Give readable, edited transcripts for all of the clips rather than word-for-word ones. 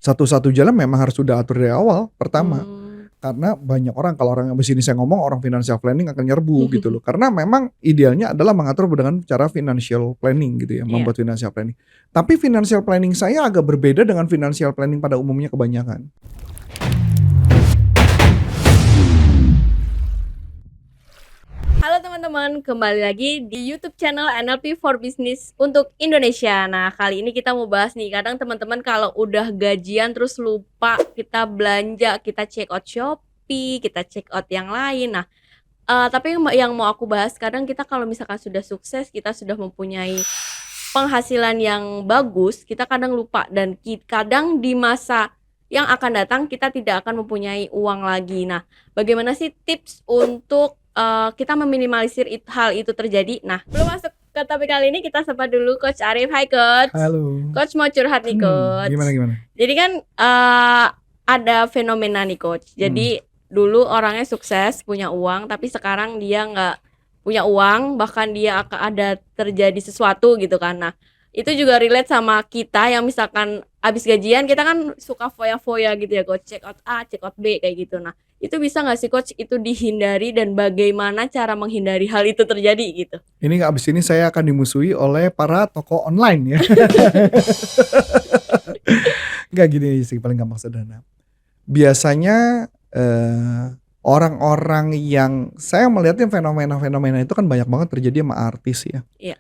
Satu-satu jalan memang harus sudah atur dari awal, pertama. Hmm. Karena banyak orang, kalau orang abis ini saya ngomong, orang financial planning akan nyerbu gitu loh. Karena memang idealnya adalah mengatur dengan cara financial planning gitu ya, Iya. membuat financial planning. Tapi financial planning saya agak berbeda dengan financial planning pada umumnya kebanyakan. Halo teman-teman, kembali lagi di YouTube channel NLP for Business untuk Indonesia. Nah, kali ini kita mau bahas nih, kadang teman-teman kalau udah gajian terus lupa kita belanja, kita check out Shopee, kita check out yang lain. Nah, tapi yang mau aku bahas, kadang kita kalau misalkan sudah sukses, kita sudah mempunyai penghasilan yang bagus, kita kadang lupa, dan kadang di masa yang akan datang kita tidak akan mempunyai uang lagi. Nah, bagaimana sih tips untuk kita meminimalisir hal itu terjadi? Nah, belum masuk ke topik kali ini, kita sapa dulu Coach Arif. Hai Coach. Halo. Coach mau curhat nih Coach. Gimana? Jadi kan ada fenomena nih Coach. Jadi dulu orangnya sukses, punya uang, tapi sekarang dia nggak punya uang, bahkan dia akan ada terjadi sesuatu gitu kan. Nah, itu juga relate sama kita yang misalkan abis gajian kita kan suka foya-foya gitu ya Coach, check out A, check out B kayak gitu. Nah, itu bisa nggak sih Coach itu dihindari, dan bagaimana cara menghindari hal itu terjadi gitu? Ini abis ini saya akan dimusuhi oleh para toko online ya. Nggak, gini sih, paling gampang sederhana. Biasanya orang-orang yang saya melihatnya fenomena-fenomena itu kan banyak banget terjadi sama artis ya. Iya.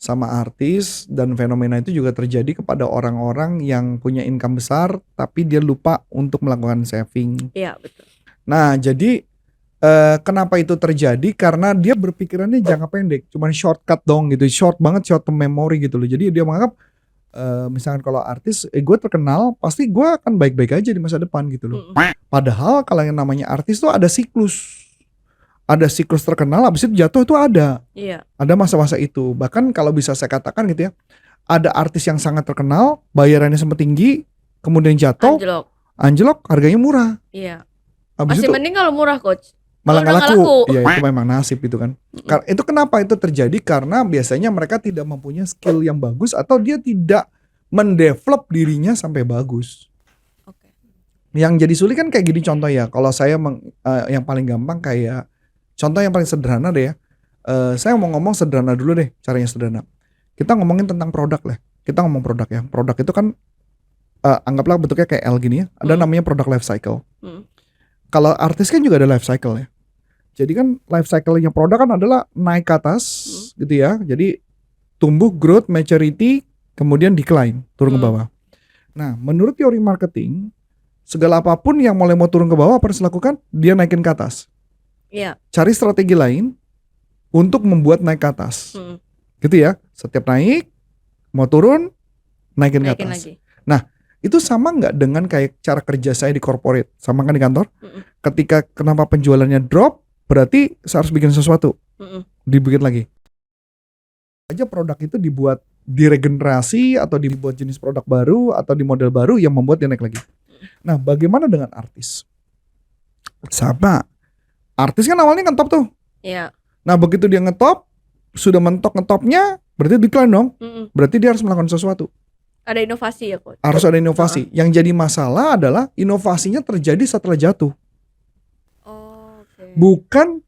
Sama artis, dan fenomena itu juga terjadi kepada orang-orang yang punya income besar tapi dia lupa untuk melakukan saving. Iya, betul. Nah, jadi kenapa itu terjadi? Karena dia berpikirannya jangka pendek, cuman shortcut dong gitu, short term memory gitu loh. Jadi dia menganggap misalkan kalau artis, gue terkenal, pasti gue akan baik-baik aja di masa depan gitu loh. Padahal kalau yang namanya artis tuh ada siklus. Ada siklus terkenal, habis itu jatuh itu ada. Iya. Ada masa-masa itu. Bahkan kalau bisa saya katakan gitu ya, ada artis yang sangat terkenal, bayarannya sempat tinggi, kemudian jatuh, anjlok, harganya murah. Iya. Habis Masih itu mending kalau murah Coach. malah Kalau nggak udah laku. Ya itu memang nasib itu kan. Itu kenapa itu terjadi? Karena biasanya mereka tidak mempunyai skill yang bagus, atau dia tidak mendevelop dirinya sampai bagus. Oke. Yang jadi sulit kan kayak gini contoh ya. Kalau saya yang paling gampang kayak contoh yang paling sederhana deh ya. Saya mau ngomong sederhana dulu deh, caranya sederhana. Kita ngomongin tentang produk lah. Kita ngomong produk ya. Produk itu kan anggaplah bentuknya kayak L gini ya. Ada namanya product life cycle. Kalau artis kan juga ada life cycle ya. Jadi kan life cycle-nya produk kan adalah naik ke atas gitu ya. Jadi tumbuh, growth, maturity, kemudian decline, turun ke bawah. Nah, menurut teori marketing, segala apapun yang mulai mau turun ke bawah, apa harus dilakukan? Dia naikin ke atas. Iya. Cari strategi lain untuk membuat naik ke atas. Gitu ya. Setiap naik, mau turun, naikin ke atas. Lagi. Nah, itu sama nggak dengan kayak cara kerja saya di corporate? Sama kan di kantor? Ketika kenapa penjualannya drop, berarti saya harus bikin sesuatu. Dibikin lagi. Aja produk itu dibuat diregenerasi, atau dibuat jenis produk baru, atau di model baru yang membuat dia naik lagi. Nah, bagaimana dengan artis? Sama. Artis kan awalnya ngetop tuh. Iya. Nah, begitu dia ngetop, sudah mentok-ngetopnya, berarti decline dong. Berarti dia harus melakukan sesuatu. Ada inovasi ya Coach? Harus ada inovasi. Yang jadi masalah adalah inovasinya terjadi setelah jatuh. Okay. Bukan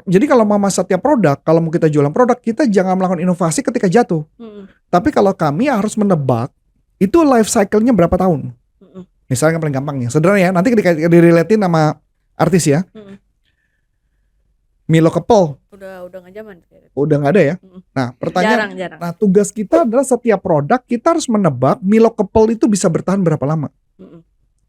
jadi kalau mama setiap produk, kalau mau kita jualan produk, kita jangan melakukan inovasi ketika jatuh. Tapi kalau kami harus menebak itu life cycle-nya berapa tahun. Misalnya yang paling gampang ya, sederhana ya, nanti direlatin sama artis ya. Milo Couple udah nggak zaman. Udah nggak ada ya. Nah, pertanyaan jarang. Nah, tugas kita adalah setiap produk kita harus menebak Milo Couple itu bisa bertahan berapa lama.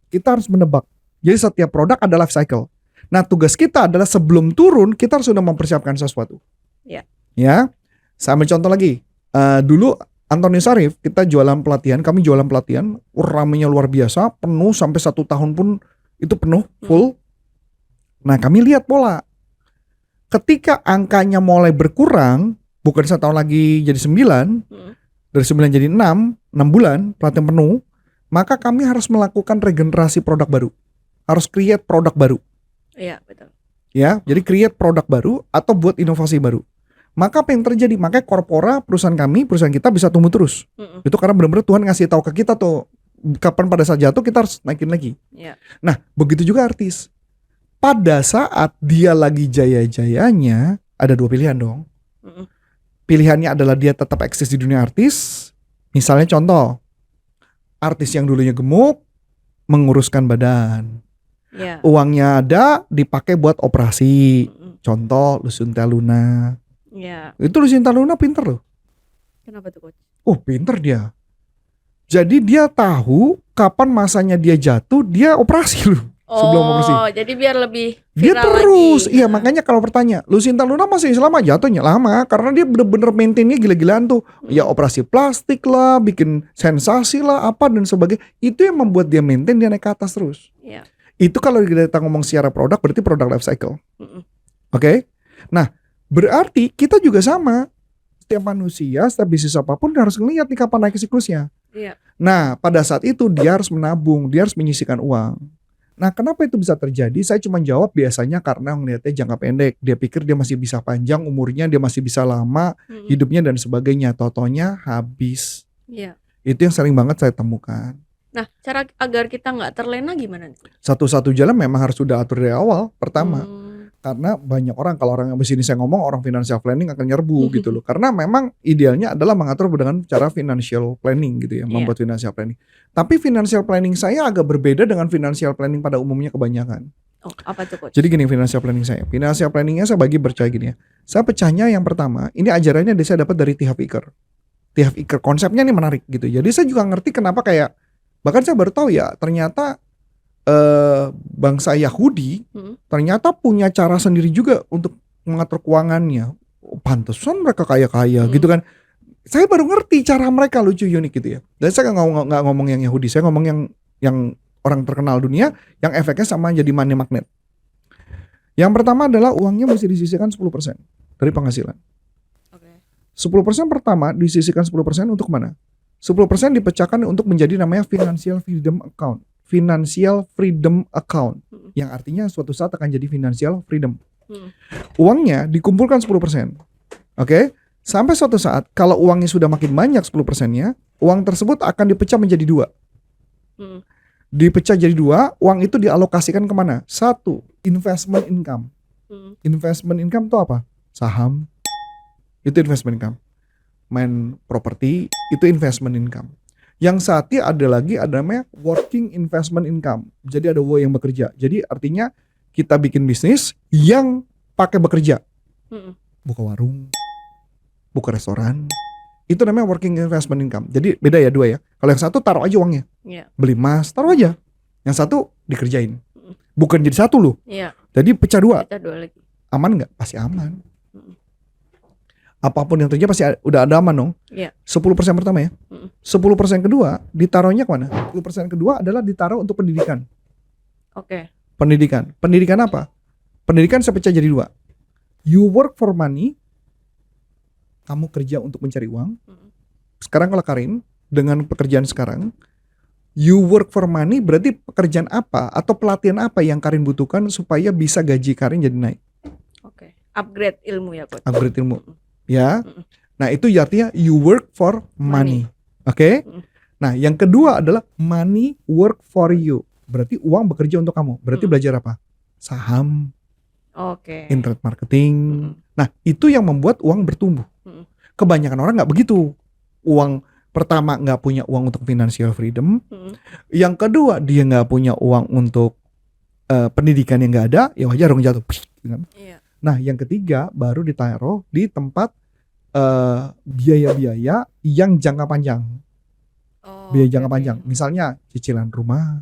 Kita harus menebak. Jadi setiap produk ada life cycle. Nah, tugas kita adalah sebelum turun kita harus sudah mempersiapkan sesuatu. Ya. Ya. Saya ambil contoh lagi. Dulu Antonius Arif, kita jualan pelatihan, kami jualan pelatihan, ramenya luar biasa, penuh sampai 1 tahun pun itu penuh, full. Nah, kami lihat pola. Ketika angkanya mulai berkurang, bukan 1 tahun lagi jadi 9, dari 9 jadi 6 bulan pelatihan penuh, maka kami harus melakukan regenerasi produk baru. Harus create produk baru. Iya, betul. Ya, jadi create produk baru atau buat inovasi baru. Maka apa yang terjadi? Makanya perusahaan kita bisa tumbuh terus. Itu karena benar-benar Tuhan ngasih tahu ke kita tuh kapan pada saat jatuh kita harus naikin lagi. Iya. Nah, begitu juga artis. Pada saat dia lagi jaya-jayanya, ada dua pilihan dong. Mm-mm. Pilihannya adalah dia tetap eksis di dunia artis. Misalnya contoh, artis yang dulunya gemuk menguruskan badan. Iya. Uangnya ada dipakai buat operasi. Mm-mm. Contoh Lucinta Luna. Iya. Itu Lucinta Luna pinter loh. Kenapa tuh coach? Oh, pinter dia. Jadi dia tahu kapan masanya dia jatuh, dia operasi loh. Sebelum operasi. Oh, jadi biar lebih Dia viral terus, lagi. iya makanya kalau bertanya, Lucinta Luna masih lama jatuhnya lama karena dia bener-bener maintainnya gila-gilaan tuh. Ya operasi plastik lah, bikin sensasi lah, apa dan sebagainya. Itu yang membuat dia maintain, dia naik ke atas terus. Iya. Itu kalau kita ngomong secara produk berarti produk life cycle. Mm-mm. Oke? Nah, berarti kita juga sama. Setiap manusia, setiap bisnis apapun harus ngeliat nih kapan naik siklusnya. Iya. Nah, pada saat itu dia harus menabung, dia harus menyisihkan uang. Nah, kenapa itu bisa terjadi? Saya cuma jawab biasanya karena ngeliatnya jangka pendek. Dia pikir dia masih bisa panjang umurnya, dia masih bisa lama Mm-mm. hidupnya dan sebagainya. Totonya habis. Iya. Itu yang sering banget saya temukan. Nah, cara agar kita nggak terlena gimana nih? Satu-satu jalan memang harus sudah atur dari awal. Pertama, Hmm. karena banyak orang, kalau orang yang di sini saya ngomong, orang financial planning akan nyerbu gitu loh. Karena memang idealnya adalah mengatur dengan cara financial planning gitu ya, Iya. membuat financial planning. Tapi financial planning saya agak berbeda dengan financial planning pada umumnya kebanyakan. Oh, apa tuh coach? Jadi gini financial planning saya. Financial planningnya saya bagi percaya gini ya. Saya pecahnya yang pertama, ini ajarannya saya dapat dari T. Harv Eker. T. Harv Eker konsepnya ini menarik gitu. Jadi saya juga ngerti kenapa kayak, bahkan saya baru tahu ya ternyata bangsa Yahudi Hmm. ternyata punya cara sendiri juga untuk mengatur keuangannya. Oh, pantesan mereka kaya-kaya gitu kan. Saya baru ngerti cara mereka lucu unik gitu ya. Dan saya nggak ngomong yang Yahudi, saya ngomong yang orang terkenal dunia yang efeknya sama jadi money magnet. Yang pertama adalah uangnya mesti disisihkan 10% dari penghasilan. Oke. 10% pertama disisihkan 10% untuk mana? 10% dipecahkan untuk menjadi namanya financial freedom account. Financial freedom account yang artinya suatu saat akan jadi financial freedom. Uangnya dikumpulkan 10%. Oke? Sampai suatu saat kalau uangnya sudah makin banyak 10%-nya, uang tersebut akan dipecah menjadi 2. Dipecah jadi 2, uang itu dialokasikan kemana? 1, investment income. Investment income itu apa? Saham. Itu investment income. Main properti, itu investment income. Yang satu ada namanya working investment income. Jadi ada yang bekerja. Jadi artinya kita bikin bisnis yang pakai bekerja. Buka warung, buka restoran. Itu namanya working investment income. Jadi beda ya dua ya. Kalau yang satu taruh aja uangnya. Iya. Beli emas, taruh aja. Yang satu dikerjain. Bukan jadi satu loh. Iya. Jadi pecah 2. Kita 2 lagi. Aman nggak? Pasti aman. Apapun yang terjadi pasti udah ada aman dong. Iya. 10% pertama ya. 10% kedua ditaruhnya kemana? 10% kedua adalah ditaruh untuk pendidikan. Oke. Pendidikan. Pendidikan apa? Pendidikan saya pecah jadi 2. You work for money. Kamu kerja untuk mencari uang. Sekarang kalau Karin dengan pekerjaan sekarang, you work for money berarti pekerjaan apa atau pelatihan apa yang Karin butuhkan supaya bisa gaji Karin jadi naik? Oke. Upgrade ilmu ya coach. Upgrade ilmu. Ya. Nah, itu artinya you work for money. Oke? Nah, yang kedua adalah money work for you. Berarti uang bekerja untuk kamu. Berarti belajar apa? Saham, Oke. internet marketing. Nah, itu yang membuat uang bertumbuh. Kebanyakan orang nggak begitu. Uang pertama nggak punya uang untuk financial freedom. Yang kedua dia nggak punya uang untuk pendidikan yang nggak ada. Ya wajar dong jatuh. Iya. Nah, yang ketiga baru ditaruh di tempat biaya-biaya yang jangka panjang. Oh, Biaya oke, jangka oke. panjang. Misalnya cicilan rumah,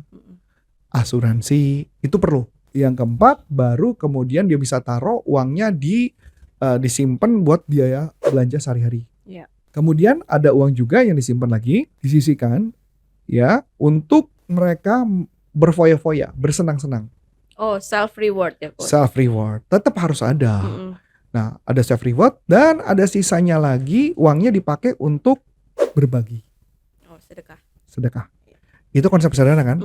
asuransi, itu perlu. Yang keempat baru kemudian dia bisa taruh uangnya disimpan buat biaya belanja sehari-hari. Iya. Kemudian ada uang juga yang disimpan lagi, disisihkan ya untuk mereka berfoya-foya, bersenang-senang. Oh, self reward ya coach. Self reward tetap harus ada. Nah, ada self reward dan ada sisanya lagi uangnya dipakai untuk berbagi, Oh, sedekah. sedekah. Itu konsep sederhana kan?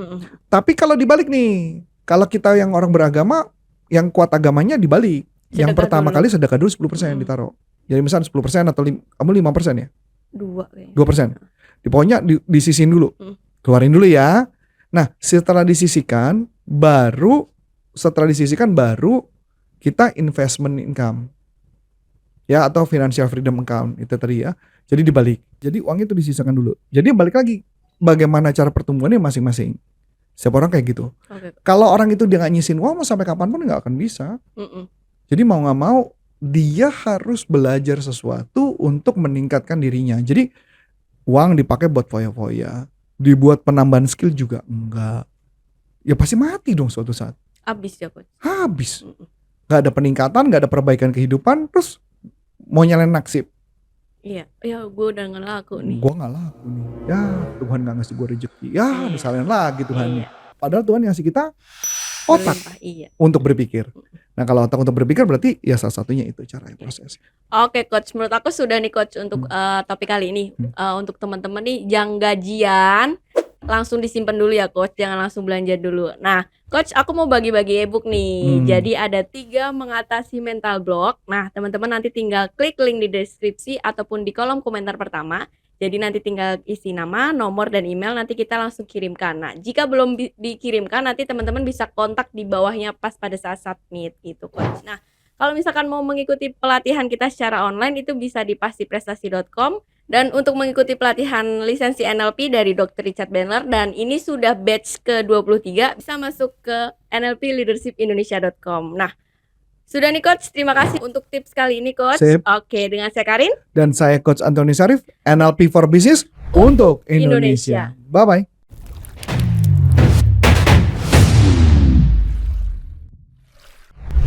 Tapi kalau dibalik nih, kalau kita yang orang beragama, yang kuat agamanya dibalik. Yang Sedekah pertama dulu. kali sedekah dulu 10% ditaruh. Jadi misalnya 10% atau kamu 5% ya? 2 kayaknya. 2%. Pokoknya disisihin dulu. Keluarin dulu ya. Nah, setelah disisihkan baru kita investment income. Ya, atau financial freedom account itu tadi ya. Jadi dibalik. Jadi uang itu disisihkan dulu. Jadi balik lagi bagaimana cara pertumbuhannya masing-masing. Setiap orang kayak gitu. Oke. Kalau orang itu dia nggak nyisin uang mau sampai kapanpun nggak akan bisa. Mm-mm. Jadi mau nggak mau dia harus belajar sesuatu untuk meningkatkan dirinya. Jadi uang dipakai buat foya-foya, dibuat penambahan skill juga enggak. Ya pasti mati dong suatu saat. Abis ya coach. Habis. Mm-mm. Nggak ada peningkatan, nggak ada perbaikan kehidupan, terus mau nyalain nasib. Iya, ya gue udah ngelaku nih. Gua nggak laku nih. Ya Tuhan nggak ngasih gue rezeki. Ya Iya. disalahin lagi Tuhannya. Iya. Padahal Tuhan ngasih kita otak Berlimpah, iya. untuk berpikir. Nah kalau otak untuk berpikir berarti ya salah satunya itu caranya proses. Oke coach, menurut aku sudah nih coach untuk topik kali ini. Untuk teman-teman nih yang gajian langsung disimpan dulu ya coach, jangan langsung belanja dulu. Nah coach, aku mau bagi-bagi ebook nih. Jadi ada 3 mengatasi mental block. Nah teman-teman nanti tinggal klik link di deskripsi ataupun di kolom komentar pertama. Jadi nanti tinggal isi nama, nomor, dan email, nanti kita langsung kirimkan. Nah jika belum dikirimkan, nanti teman-teman bisa kontak di bawahnya pas pada saat submit gitu coach. Nah kalau misalkan mau mengikuti pelatihan kita secara online itu bisa di pastiprestasi.com. Dan untuk mengikuti pelatihan lisensi NLP dari Dr. Richard Bandler, dan ini sudah batch ke-23, bisa masuk ke nlpleadershipindonesia.com. Nah, sudah nih coach, terima kasih untuk tips kali ini coach. Sip. Oke, dengan saya Karin Dan saya Coach Antoni Syarif, NLP for Business untuk Indonesia. Bye-bye.